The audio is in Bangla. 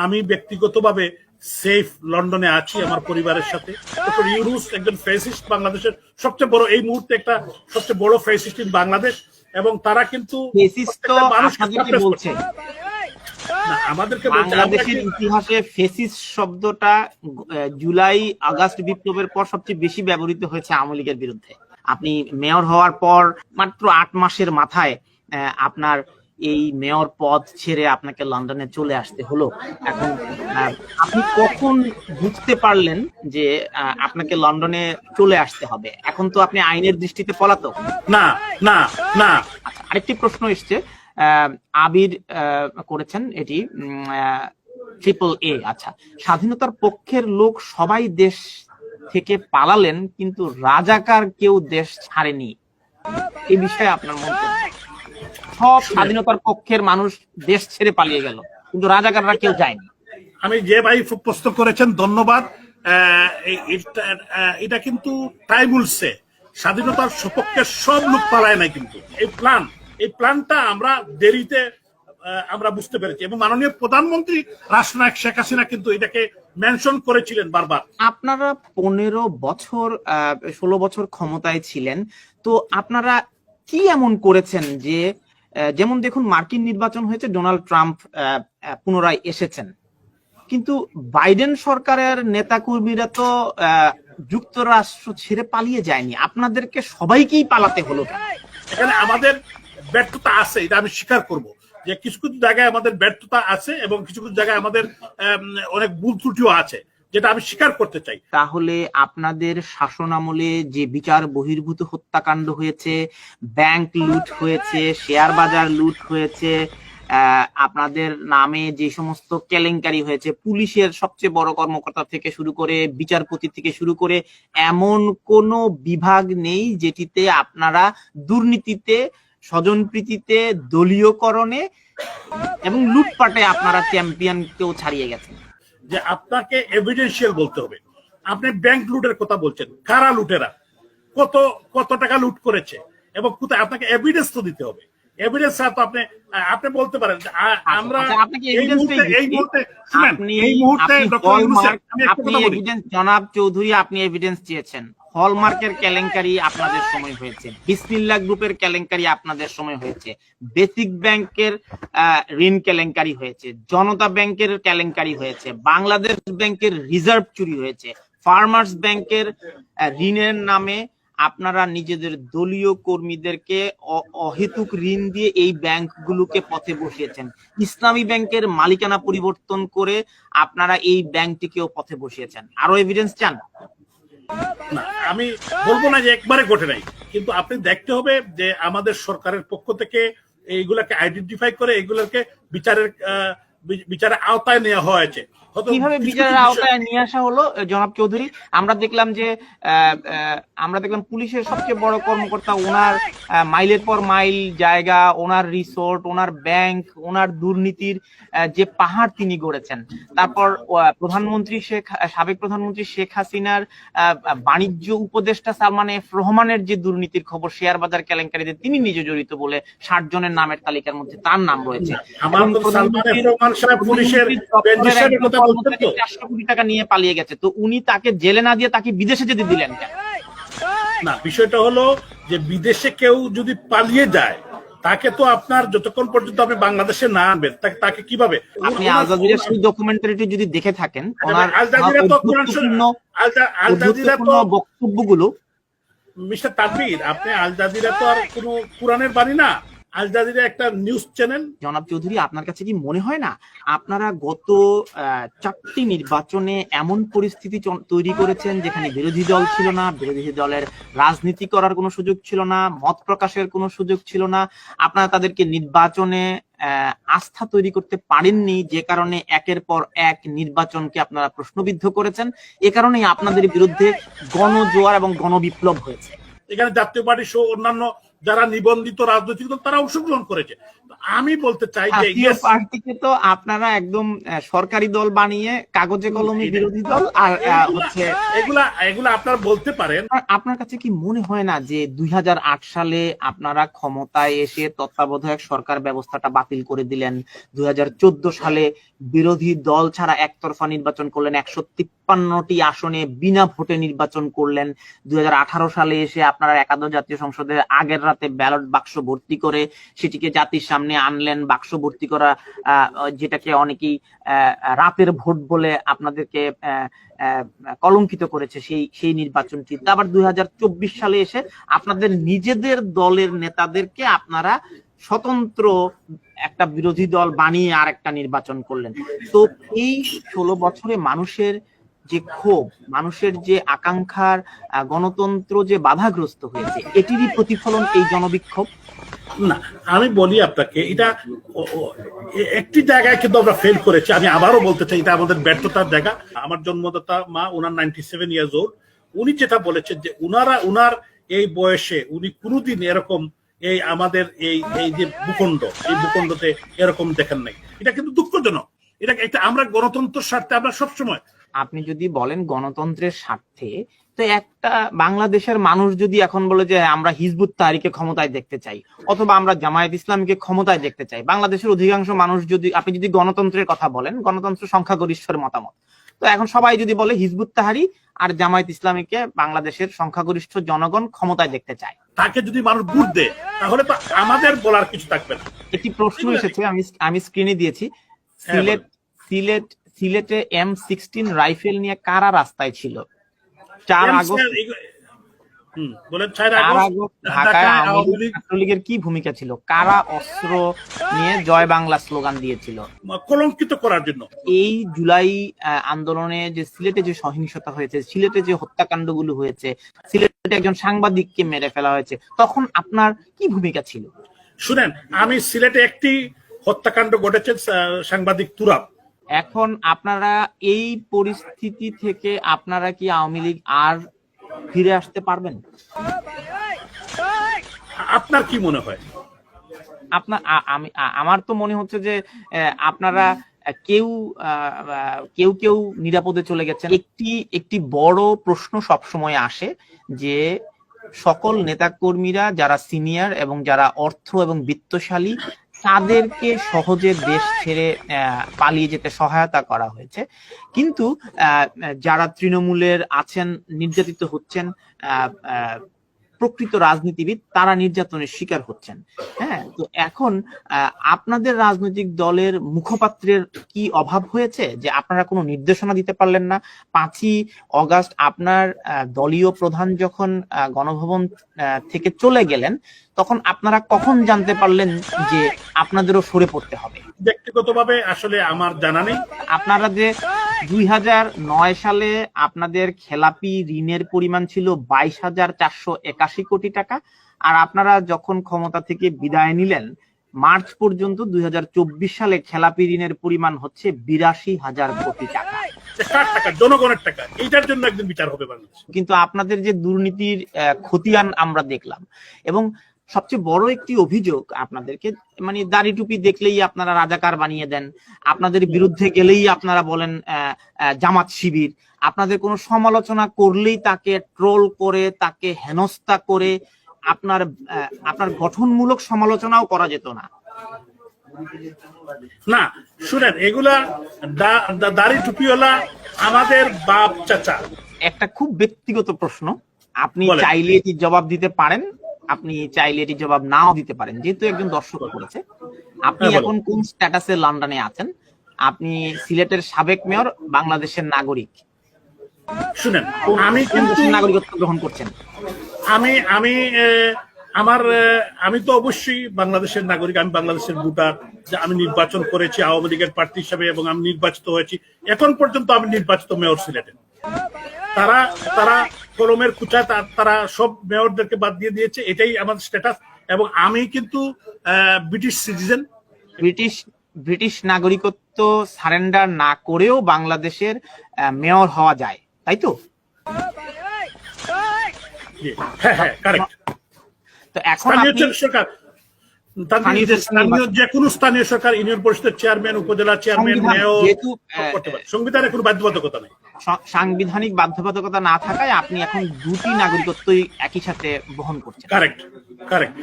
আমি ব্যক্তিগতভাবে সেফ লন্ডনে আছি আমার পরিবারের সাথে। ডক্টর ইউনূস একজন ফ্যাসিস্ট, বাংলাদেশের সবচেয়ে বড় এই মুহূর্তে একটা সবচেয়ে বড় ফ্যাসিস্ট ইন বাংলাদেশ, এবং তারা কিন্তু আমাদেরকে বাংলাদেশের ইতিহাসে ফেসিস্ট শব্দটা জুলাই আগস্ট বিপ্লবের পর সবচেয়ে বেশি ব্যবহৃত হয়েছে আওয়ামী লীগের বিরুদ্ধে। আপনি মেয়র হওয়ার পর মাত্র 8 মাসের মাথায় আপনার এই মেয়র পদ ছেড়ে আপনাকে লন্ডনে চলে আসতে হলো। এখন আপনি কখন বুঝতে পারলেন যে আপনাকে লন্ডনে চলে আসতে হবে? এখন তো আপনি আইনের দৃষ্টিতে পলাতক। না না না। আচ্ছা, আরেকটি প্রশ্ন এসছে, আবির করেছেন এটি AAA। আচ্ছা, স্বাধীনতার পক্ষের লোক সবাই দেশ থেকে পালালেন, কিন্তু রাজাকার কেউ দেশ ছাড়েনি, এই বিষয়ে আপনার মন্তব্য? সব স্বাধীনতার পক্ষের মানুষ দেশ ছেড়ে পালিয়ে গেল, কিন্তু রাজাকাররা কেউ যায়নি। আমি যে ভাই প্রশ্ন করেছেন ধন্যবাদ। এটা কিন্তু তাই বলছে, স্বাধীনতার সপক্ষে সব লোক পালায় নাই, কিন্তু এই প্ল্যানটা আমরা দেরিতে আমরা বুঝতে পেরেছি, এবং মাননীয় প্রধানমন্ত্রী রাষ্ট্রনায়ক শেখ হাসিনা কিন্তু এটাকে মেনশন করেছিলেন বারবার। আপনারা 15 বছর 16 বছর ক্ষমতায় ছিলেন, তো আপনারা কি এমন করেছেন যে, যেমন দেখুন মার্কিন নির্বাচন হয়েছে, ডোনাল্ড ট্রাম্প পুনরায় এসেছেন, কিন্তু বাইডেন সরকারের নেতাকর্মীরা তো যুক্তরাষ্ট্র ছেড়ে পালিয়ে যায়নি, আপনাদেরকে সবাইকেই পালাতে হলো। এখানে আমাদের ব্যর্থতা আছে, এটা আমি স্বীকার করব, যে কিছু কিছু জায়গায় আমাদের ব্যর্থতা আছে এবং কিছু কিছু জায়গায় আমাদের অনেক ভুল ত্রুটিও আছে, যেটা আমি স্বীকার করতে চাই। তাহলে আপনাদের শাসন আমলে যে বিচার বহির্ভূত হত্যাকাণ্ড হয়েছে, ব্যাংক লুট হয়েছে, শেয়ার বাজার লুট হয়েছে, আপনাদের নামে যে সমস্ত কেলেঙ্কারি হয়েছে, পুলিশের সবচেয়ে বড় কর্মকর্তা থেকে শুরু করে বিচারপতি থেকে শুরু করে এমন কোন বিভাগ নেই যেটিতে আপনারা দুর্নীতিতে, স্বজনপ্রীতিতে, দলীয়করণে এবং লুটপাটে আপনারা চ্যাম্পিয়ন কেউ ছাড়িয়ে গেছেন। যে আপনাকে এভিডেন্সিয়াল বলতে হবে। আপনি ব্যাংক লুটের কথা বলছেন, কারা লুটেরা, কত টাকা লুট করেছে এবং কোথায়, আপনাকে এভিডেন্স তো দিতে হবে। এভিডেন্স তো আপনি বলতে পারেন আমরা জনাব চৌধুরী আপনি এভিডেন্স চেয়েছেন, হলমার্কের কেলেঙ্কারি আপনাদের সময় হয়েছে, বিসমিল্লাহ গ্রুপের কেলেঙ্কারি আপনাদের সময় হয়েছে, বেসিক ব্যাংকের ঋণ কেলেঙ্কারি হয়েছে, জনতা ব্যাংকের কেলেঙ্কারি হয়েছে, বাংলাদেশ ব্যাংকের রিজার্ভ চুরি হয়েছে, ফার্মার্স ব্যাংকের ঋণের নামে আপনারা নিজেদের দলীয় কর্মীদেরকে অহেতুক ঋণ দিয়ে এই ব্যাংকগুলোকে পথে বসিয়েছেন, ইসলামী ব্যাংকের মালিকানা পরিবর্তন করে আপনারা এই ব্যাংকটিকেও পথে বসিয়েছেন। আরো এভিডেন্স চান? না, আমি বলবো না যে একবারে ঘটে নাই, কিন্তু আপনি দেখতে হবে যে আমাদের সরকারের পক্ষ থেকে এইগুলাকে আইডেন্টিফাই করে এগুলোকে বিচারের আওতায় নেওয়া হয়েছে। কিভাবে বিচারের আওতায় নিয়ে আসা হলো জনাব চৌধুরী? আমরা দেখলাম পুলিশের সবচেয়ে বড় কর্মকর্তা, ওনার মাইলের পর মাইল জায়গা, ওনার রিসোর্ট, ওনার ব্যাংক, ওনার দুর্নীতির যে পাহাড় তিনি গড়েছেন। তারপর সাবেক প্রধানমন্ত্রী শেখ হাসিনার বাণিজ্য উপদেষ্টা সালমান এফ রহমানের যে দুর্নীতির খবর, শেয়ার বাজার কেলেঙ্কারিতে তিনি নিজে জড়িত বলে 60 জনের নামের তালিকার মধ্যে তার নাম রয়েছে। 400 কোটি টাকা নিয়ে পালিয়ে গেছে, তো উনি তাকে জেলে না দিয়ে তাকে বিদেশে যেতে দিলেন কেন? না, বিষয়টা হলো যে বিদেশে কেউ যদি পালিয়ে যায়, তাকে তো আপনার যতক্ষণ পর্যন্ত আপনি বাংলাদেশে না আনবেন, তাকে কিভাবে আপনি আল জাজিরার সেই ডকুমেন্টারিটি যদি দেখে থাকেন, ওনার বক্তব্যগুলো, মিস্টার তানভীর, আপনি আল জাজিরা তো আর কোনো কোরআনের বাণী না, আল জাজিরা একটা নিউজ চ্যানেল। জনাব চৌধুরী, আপনার কাছে কি মনে হয় না আপনারা গত 4টি নির্বাচনে এমন পরিস্থিতি তৈরি করেছেন যেখানে বিরোধী দল ছিল না, বিরোধী দলের রাজনীতি করার কোনো সুযোগ ছিল না, মত প্রকাশের কোনো সুযোগ ছিল না, আপনারা তাদেরকে নির্বাচনে আস্থা তৈরি করতে পারেননি, যে কারণে একের পর এক নির্বাচনকে আপনারা প্রশ্নবিদ্ধ করেছেন। এ কারণেই আপনাদের বিরুদ্ধে গণজোয়ার এবং গণবিপ্লব হয়েছে। এখানে জাতীয় পার্টি সহ অন্যান্য যারা নিবন্ধিত রাজনৈতিক দল তারা অংশগ্রহণ করেছে। আমি বলতে চাই যে জাতীয় পার্টিকে তো আপনারা একদম সরকারি দল বানিয়ে কাগজে কলমে বিরোধী দল, আর হচ্ছে এগুলা আপনারা বলতে পারেন। আপনার কাছে কি মনে হয় না যে 2008 সালে আপনারা ক্ষমতায় এসে তত্ত্বাবধায়ক সরকার ব্যবস্থাটা বাতিল করে দিলেন, 2014 সালে বিরোধী দল ছাড়া একতরফা নির্বাচন করলেন, 153টি আসনে বিনা ভোটে নির্বাচন করলেন, 2018 সালে এসে আপনারা একাদশ জাতীয় সংসদের আগের রাতে ব্যালট বাক্স ভর্তি করে সেটিকে জাতির সামনে আনলেন, বাক্স ভর্তি করা যেটাকে অনেকেই রাতের ভোট বলে আপনাদেরকে কলঙ্কিত করেছে সেই নির্বাচনটি। আবার 2024 সালে এসে আপনাদের নিজেদের দলের নেতাদেরকে আপনারা স্বতন্ত্র একটা বিরোধী দল বানিয়ে আর একটা নির্বাচন করলেন। তো এই 16 বছরে মানুষের যে ক্ষোভ, মানুষের যে আকাঙ্ক্ষার গণতন্ত্র যে বাধাগ্রস্ত হয়েছে, এটিরই প্রতিফলন এই জনবিক্ষোভ। না, আমি বলি আপনাকে, এটা একটি জায়গায় কিন্তু আমরা ফেল করেছি। আমি আবারও বলতে চাই এটা আমাদের ব্যর্থতার জায়গা। আমার জন্মদাতা মা, ওনার 97 ইয়ার্স ওল্ড, উনি যেটা বলেছেন যে উনার এই বয়সে উনি কোনোদিন এরকম এই আমাদের এই যে ভূখণ্ড, এই ভূখণ্ডতে এরকম দেখেন নাই। এটা কিন্তু দুঃখজনক। এটা আমরা গণতন্ত্রের স্বার্থে আমরা সবসময়, আপনি যদি বলেন গণতন্ত্রের স্বার্থে, তো একটা বাংলাদেশের মানুষ যদি এখন বলে যে আমরা হিজবুত তাহরিকে ক্ষমতায় দেখতে চাই অথবা আমরা জামায়াত ইসলামীকে ক্ষমতায় দেখতে চাই, বাংলাদেশের অধিকাংশ মানুষ যদি, আপনি যদি গণতন্ত্রের কথা বলেন, গণতন্ত্র সংখ্যাগরিষ্ঠের মতামত, তো এখন সবাই যদি বলে হিজবুত তাহরি আর জামায়াত ইসলামীকে বাংলাদেশের সংখ্যাগরিষ্ঠ জনগণ ক্ষমতায় দেখতে চায়, তাকে যদি মানুষ ভোট দেয় তাহলে তো আমাদের বলার কিছু থাকবে না। একটি প্রশ্ন এসেছে, আমি স্ক্রিনে দিয়েছি। সিলেটে M16 রাইফেল নিয়ে কারা রাস্তায় ছিল? 4 আগস্ট ঢাকায় ছাত্রলীগের কি ভূমিকা ছিল? কারা অস্ত্র নিয়ে জয় বাংলা স্লোগান দিয়েছিল? কলঙ্কিত করার জন্য। এই জুলাই আন্দোলনে যে সিলেটে যে সহিংসতা হয়েছে, সিলেটে যে হত্যাকাণ্ডগুলো হয়েছে, সিলেটে একজন সাংবাদিককে মেরে ফেলা হয়েছে, তখন আপনার কি ভূমিকা ছিল? শুনেন, আমি সিলেটে একটি হত্যাকাণ্ড ঘটেছে, সাংবাদিক তুরাব। এখন আপনারা এই পরিস্থিতি থেকে আপনারা কি আওয়ামী লীগ আর ফিরে আসতে পারবেন? আপনার কি মনে হয়? আমার তো মনে হচ্ছে যে আপনারা কেউ নিরাপদে চলে গেছেন। একটি বড় প্রশ্ন সবসময় আসে যে সকল নেতাকর্মীরা যারা সিনিয়র এবং যারা অর্থ এবং বিত্তশালী, তাদেরকে সহজে দেশ ছেড়ে পালিয়ে যেতে সহায়তা করা হয়েছে, কিন্তু যারা তৃণমূলের আছেন, নির্যাতিত হচ্ছেন, প্রকৃত রাজনীতিবিদ, তারা নির্যাতনের শিকার হচ্ছেন। হ্যাঁ, তো এখন আপনাদের রাজনৈতিক দলের মুখপাত্রের কি অভাব হয়েছে যে আপনারা কোনো নির্দেশনা দিতে পারলেন না? 5ই অগাস্ট আপনার দলীয় প্রধান যখন গণভবন থেকে চলে গেলেন, তখন আপনারা কখন জানতে পারলেন যে আপনাদেরও সরে পড়তে হবে? ব্যক্তিগতভাবে আসলে আমার জানা নেই। আপনারা যে 2009 সালে আপনাদের খেলাপি ঋণের পরিমাণ ছিল 22,481 কোটি টাকা, আর আপনারা যখন ক্ষমতা থেকে বিদায় নিলেন মার্চ পর্যন্ত 2024 সালে খেলাপি ঋণের পরিমাণ হচ্ছে 82,000 কোটি টাকা। জনগণের টাকা, এইটার জন্য একদিন বিচার হবে বাংলাদেশ। কিন্তু আপনাদের যে দুর্নীতির খতিয়ান আমরা দেখলাম, এবং সবচেয়ে বড় একটি অভিযোগ আপনাদেরকে, মানে দাড়ি টুপি দেখলেই আপনারা রাজাকার বানিয়ে দেন, আপনাদের বিরুদ্ধে গেলেই আপনারা বলেন জামাত শিবির, আপনাদের কোনো সমালোচনা করলেই তাকে ট্রোল করে, তাকে হেনস্থা করে, আপনার গঠনমূলক সমালোচনাও করা যেত না। না শুনেন, এগুলা দাড়ি টুপিওয়ালা আমাদের বাপ চাচা। একটা খুব ব্যক্তিগত প্রশ্ন, আপনি চাইলে এটি জবাব দিতে পারেন, আপনি চাইলে এটি জবাব নাও দিতে পারেন, যেহেতু একজন দর্শক করেছে। আপনি এখন কোন স্ট্যাটাসে লন্ডনে আছেন? আপনি সিলেটের সাবেক মেয়র, বাংলাদেশের নাগরিক। শুনেন, আমি কিন্তু নাগরিকত্ব গ্রহণ করছেন। আমি তো অবশ্যই বাংলাদেশের নাগরিক, আমি বাংলাদেশের ভোটার, আমি নির্বাচন করেছি আওয়ামী লীগের প্রার্থী হিসেবে এবং আমি নির্বাচিত হয়েছি। এখন পর্যন্ত আমি নির্বাচিত মেয়র সিলেটে। তারা কলমের কুচায় তারা সব মেয়রদেরকে বাদ দিয়ে দিয়েছে, এটাই আমার স্ট্যাটাস। এবং আমি কিন্তু ব্রিটিশ সিটিজেন। ব্রিটিশ নাগরিকত্ব সারেন্ডার না করেও বাংলাদেশের মেয়র হওয়া যায়, তাই তো? হ্যাঁ, কারেক্ট। তো এখন স্থানীয় যে কোনো স্থানীয় সরকার, ইউনিয়ন পরিষদের চেয়ারম্যান, উপজেলা চেয়ারম্যান, মেয়র করতে পারে। সংবিধানে কোনো বাধ্যবাধকতা নেই। সাংবিধানিক বাধ্যবাধকতা না থাকায় আপনি এখন দুটি নাগরিকত্বই একই সাথে বহন করছেন। Correct, correct.